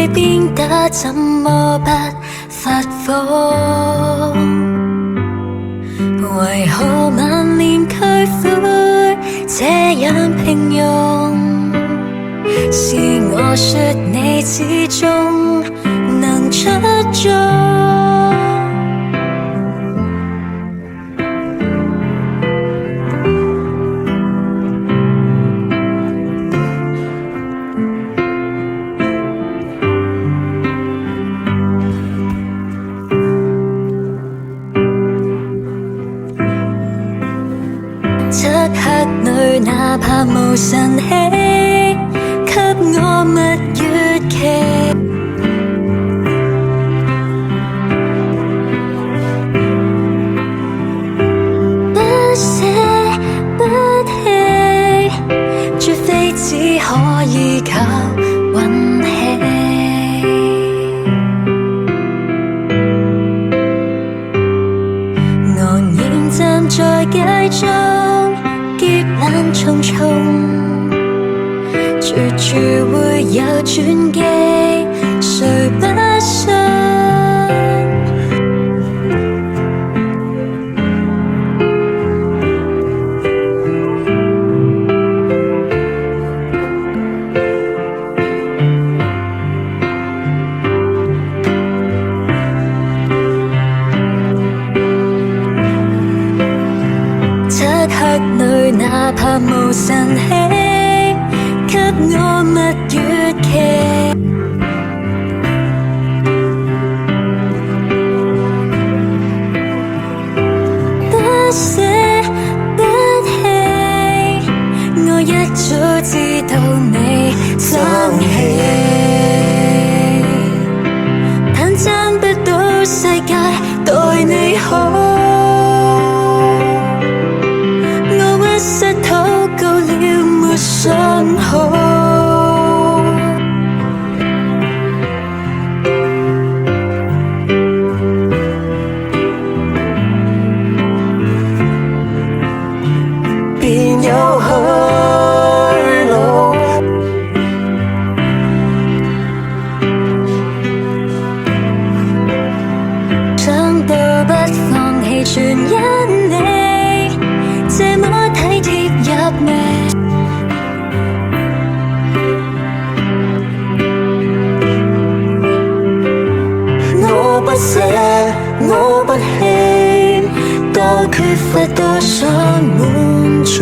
會變得怎麼不發火？為何萬念俱灰，這樣平庸？是我說你始終能出眾。漆黑裏哪怕無神氣，給我蜜月期。不捨不棄，絕非只可以靠運氣。昂然站在街中，劫難重重，絕處會有轉機，誰不信？漆黑裏哪怕無神氣，給我蜜月期。不捨不棄，我一早知道你爭氣，但爭不到世界待你好。失禱告了沒想好，便有去路。想到不放棄，全因你這麼體貼入微。我不捨，我不棄，多缺乏多想滿足。